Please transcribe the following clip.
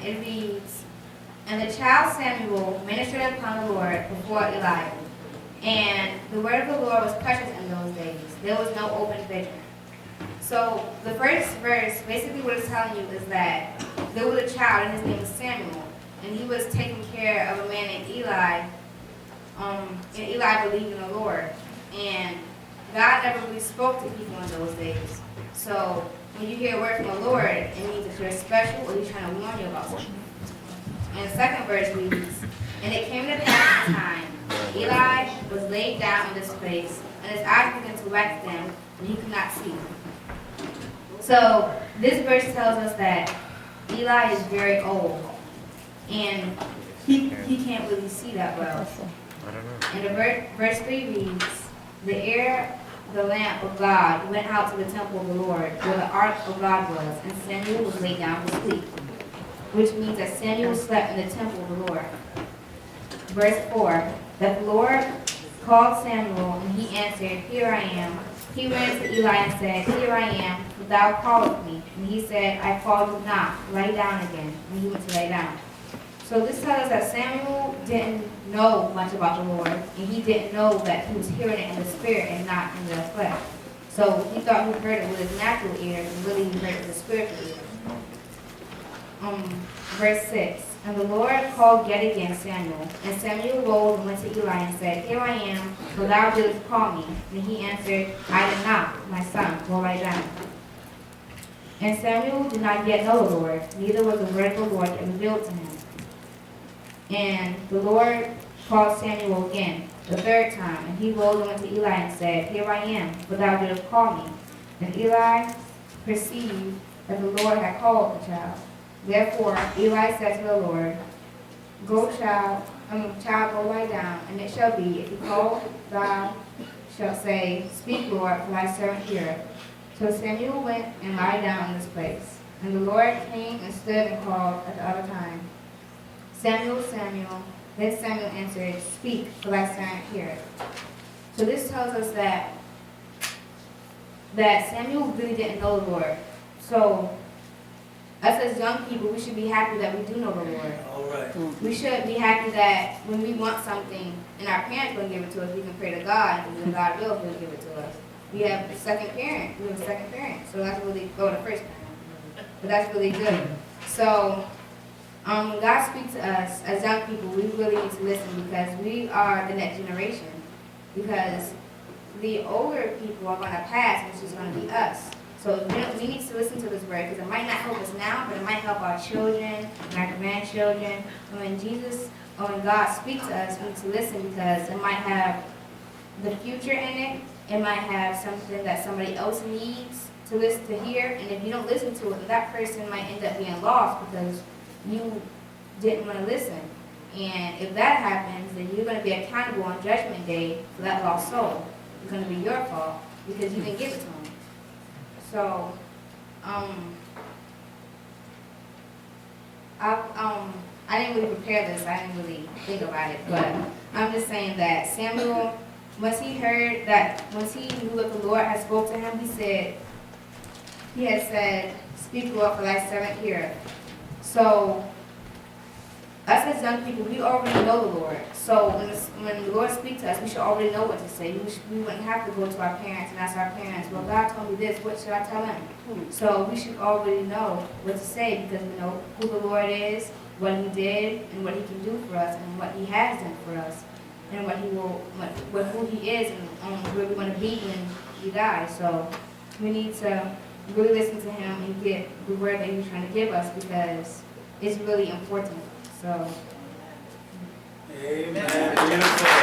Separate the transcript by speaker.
Speaker 1: and it reads, "And the child Samuel ministered upon the Lord before Eli. And the word of the Lord was precious in those days. There was no open vision." So the first verse, basically what it's telling you is that there was a child, and his name was Samuel, and he was taking care of a man named Eli, and Eli believed in the Lord. And God never really spoke to people in those days. So when you hear a word from the Lord, it means that you're special or he's trying to warn you about something. And the second verse reads, "And it came to pass at the time, Eli was laid down in this place, and his eyes began to wax dim, and he could not see." So this verse tells us that Eli is very old, and he can't really see that well. And the verse 3 reads, the lamp of God went out to the temple of the Lord, where the ark of God was, and Samuel was laid down to sleep," which means that Samuel slept in the temple of the Lord. Verse 4, "That the Lord called Samuel, and he answered, Here I am. He ran to Eli and said, Here I am, for thou callest me. And he said, I called you not. Lie down again. And he went to lay down." So this tells us that Samuel didn't know much about the Lord, and he didn't know that he was hearing it in the spirit and not in the flesh. So he thought he heard it with his natural ears, and really he heard it with his spiritual ears. Verse 6, "And the Lord called yet again Samuel. And Samuel rose and went to Eli and said, Here I am, for thou didst call me. And he answered, I did not, my son, go lie down. And Samuel did not yet know the Lord, neither was the word of the Lord yet revealed to him. And the Lord called Samuel again, the third time. And he rose and went to Eli and said, Here I am, for thou didst call me. And Eli perceived that the Lord had called the child. Therefore Eli said to the Lord, child, go lie down. And it shall be, if he call, thou shalt say, Speak, Lord, for thy servant heareth. So Samuel went and lay down in this place. And the Lord came and stood and called at the other time, Samuel, Samuel. Then Samuel answered, Speak, for thy servant heareth. So this tells us that Samuel really didn't know the Lord. So us as young people, we should be happy that we do know the Lord.
Speaker 2: All right.
Speaker 1: We should be happy that when we want something and our parents will give it to us, we can pray to God, and when God will, He'll give it to us. We have a second parent. So that's really, the first parent. But that's really good. So when God speaks to us as young people, we really need to listen, because we are the next generation. Because the older people are going to pass, which is going to be us. So we need to listen to this word, because it might not help us now, but it might help our children and our grandchildren. And when God speaks to us, we need to listen, because it might have the future in it. It might have something that somebody else needs to listen to hear. And if you don't listen to it, then that person might end up being lost because you didn't want to listen. And if that happens, then you're going to be accountable on Judgment Day for that lost soul. It's going to be your fault because you didn't give it to them. So, I didn't really prepare this. I didn't really think about it. But I'm just saying that Samuel, once he knew that the Lord had spoke to him, he had said, Speak, Lord, for thy servant heareth. So, us as young people, we already know the Lord. So when the Lord speaks to us, we should already know what to say. We wouldn't have to go to our parents and ask our parents, well, God told me this, what should I tell him? So we should already know what to say, because we know who the Lord is, what he did, and what he can do for us, and what he has done for us, and who he is, and where we're going to be when we die. So we need to really listen to him and get the word that he's trying to give us, because it's really important. So,
Speaker 2: Amen. Beautiful.